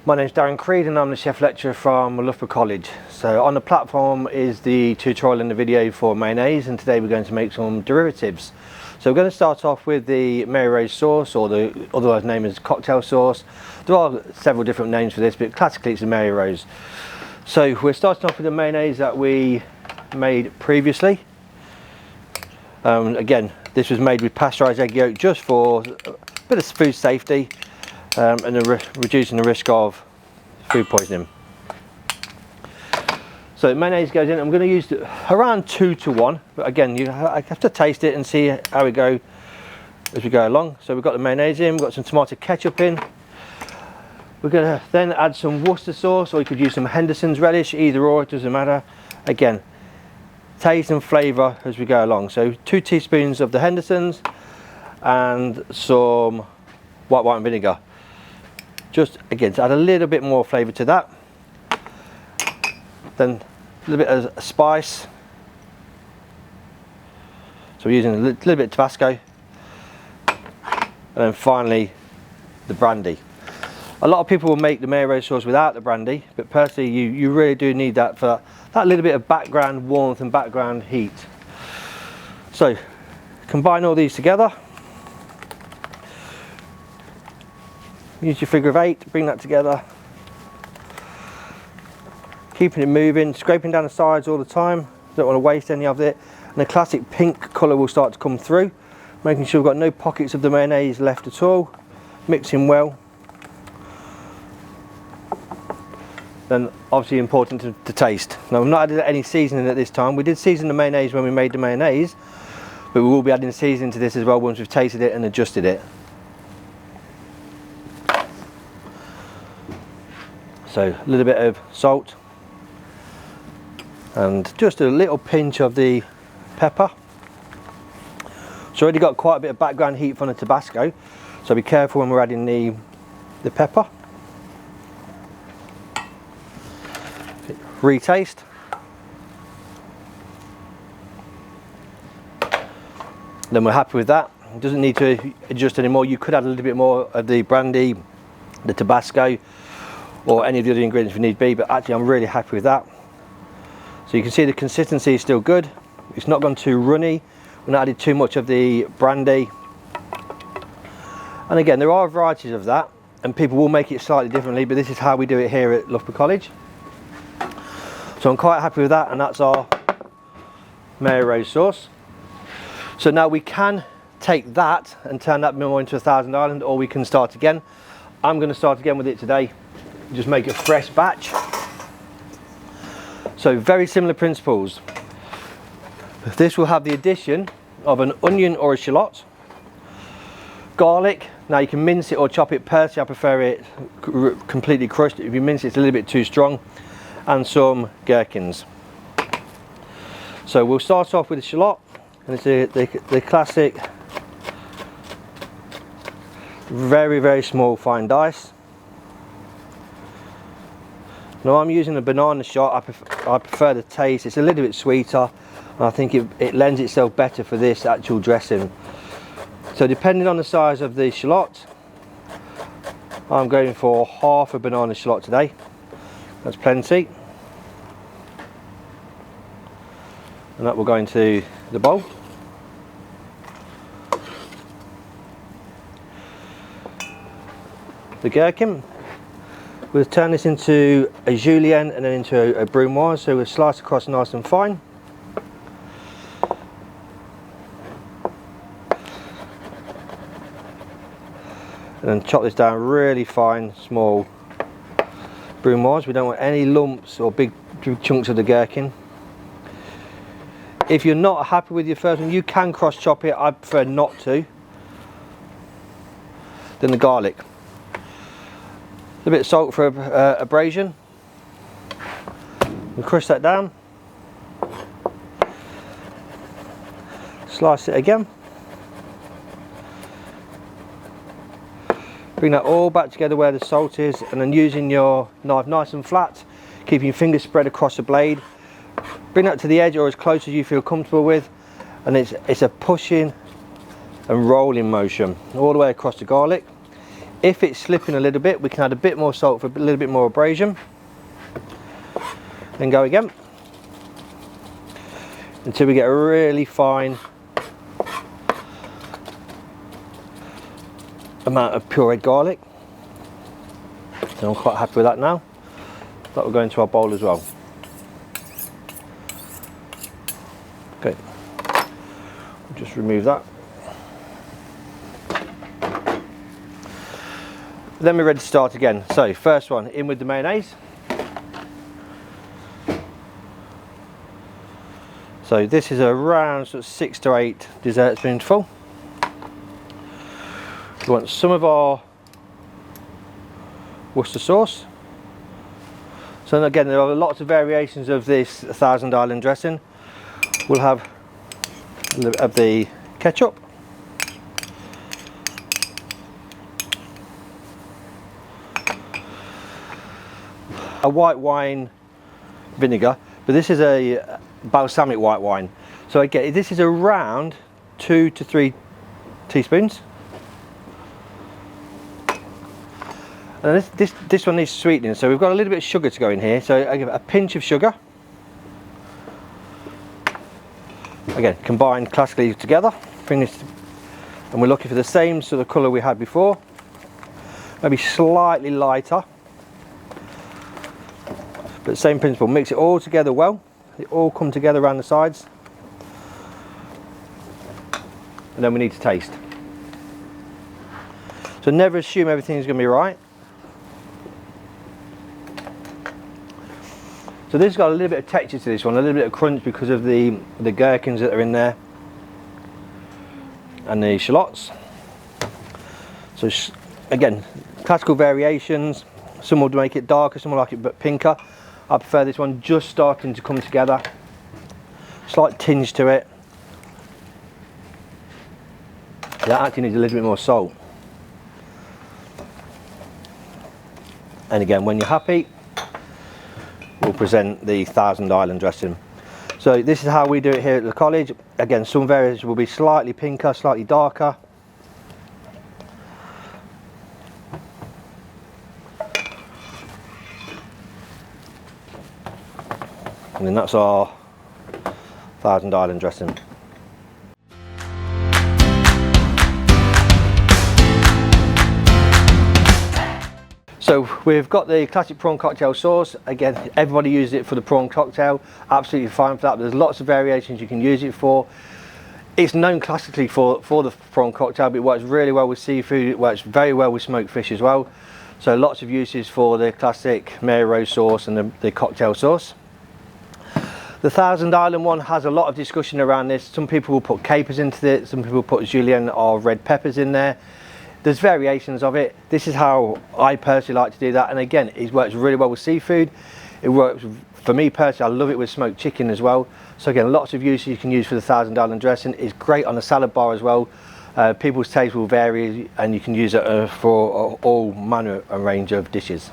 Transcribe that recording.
My name is Darren Creed and I'm the chef lecturer from Loughborough College. So on the platform is the tutorial and the video for mayonnaise, and today we're going to make some derivatives. So we're going to start off with the Mayo sauce, or the otherwise known as cocktail sauce. There are several different names for this, but classically it's the Mayo. So we're starting off with the mayonnaise that we made previously. Again, this was made with pasteurised egg yolk just for a bit of food safety. And reducing the risk of food poisoning. So mayonnaise goes in. I'm going to use around 2 to 1, but again, I have to taste it and see how we go as we go along. So we've got the mayonnaise in, we've got some tomato ketchup in. We're going to then add some Worcester sauce, or you could use some Henderson's relish, either or, it doesn't matter. Again, taste and flavour as we go along. So 2 teaspoons of the Henderson's and some white wine vinegar. Just again to add a little bit more flavour to that. Then a little bit of spice. So we're using a little bit of Tabasco. And then finally the brandy. A lot of people will make the Mayo sauce without the brandy, but personally you really do need that for that little bit of background warmth and background heat. So combine all these together. Use your figure of 8, bring that together. Keeping it moving, scraping down the sides all the time. Don't want to waste any of it. And the classic pink colour will start to come through. Making sure we've got no pockets of the mayonnaise left at all. Mixing well. Then obviously important to taste. Now we've not added any seasoning at this time. We did season the mayonnaise when we made the mayonnaise, but we will be adding seasoning to this as well once we've tasted it and adjusted it. So a little bit of salt and just a little pinch of the pepper. So already got quite a bit of background heat from the Tabasco, so be careful when we're adding the pepper. Retaste. Then we're happy with that. It doesn't need to adjust anymore. You could add a little bit more of the brandy, the Tabasco, or any of the other ingredients if need be, but actually I'm really happy with that. So you can see the consistency is still good. It's not gone too runny. We've not added too much of the brandy. And again, there are varieties of that, and people will make it slightly differently, but this is how we do it here at Loughborough College. So I'm quite happy with that, and that's our Mayo sauce. So now we can take that and turn that more into a Thousand Island, or we can start again. I'm going to start again with it today. Just make a fresh batch. So very similar principles. This will have the addition of an onion or a shallot, garlic. Now you can mince it or chop it. Personally I prefer it completely crushed. If you mince it, it's a little bit too strong. And some gherkins. So we'll start off with the shallot, and it's the classic very small fine dice. Now I'm using a banana shot. I prefer the taste. It's a little bit sweeter, and I think it lends itself better for this actual dressing. So depending on the size of the shallot, I'm going for half a banana shallot today. That's plenty. And that will go into the bowl. The gherkin. We'll turn this into a julienne and then into a brunoise, so we'll slice across nice and fine. And then chop this down really fine, small brunoise. We don't want any lumps or big chunks of the gherkin. If you're not happy with your first one, you can cross chop it. I prefer not to. Then the garlic. A bit of salt for abrasion. We'll crush that down. Slice it again. Bring that all back together where the salt is, and then using your knife nice and flat, keeping your fingers spread across the blade. Bring that to the edge or as close as you feel comfortable with, and it's a pushing and rolling motion all the way across the garlic. If it's slipping a little bit, we can add a bit more salt for a little bit more abrasion. Then go again until we get a really fine amount of pureed garlic. So I'm quite happy with that now. That will go into our bowl as well. Okay, just remove that. Then we're ready to start again. So first one, in with the mayonnaise. So this is around sort of 6 to 8 dessert spoons full. We want some of our Worcester sauce. So again, there are lots of variations of this Thousand Island dressing. We'll have a little bit of the ketchup. A white wine vinegar, but this is a balsamic white wine. So again, this is around 2 to 3 teaspoons. And this one needs sweetening, so we've got a little bit of sugar to go in here. So I give it a pinch of sugar. Again, combined classically together. Bring this, and we're looking for the same sort of colour we had before. Maybe slightly lighter. But same principle, mix it all together well. It all come together around the sides. And then we need to taste. So never assume everything's going to be right. So this has got a little bit of texture to this one, a little bit of crunch because of the gherkins that are in there. And the shallots. So again, classical variations. Some will make it darker, some will like it a bit pinker. I prefer this one just starting to come together. Slight tinge to it. That actually needs a little bit more salt. And again, when you're happy, we'll present the Thousand Island dressing. So this is how we do it here at the college. Again, some variations will be slightly pinker, slightly darker. And then that's our Thousand Island dressing. So we've got the classic prawn cocktail sauce. Again, everybody uses it for the prawn cocktail. Absolutely fine for that. But there's lots of variations you can use it for. It's known classically for the prawn cocktail, but it works really well with seafood. It works very well with smoked fish as well. So lots of uses for the classic Mayo rose sauce and the cocktail sauce. The Thousand Island one has a lot of discussion around this. Some people will put capers into it, some people put julienne or red peppers in there. There's variations of it. This is how I personally like to do that, and again, it works really well with seafood. It works for me personally. I love it with smoked chicken as well. So again, lots of uses you can use for the Thousand Island dressing. It's great on a salad bar as well. People's taste will vary, and you can use it for all manner and range of dishes.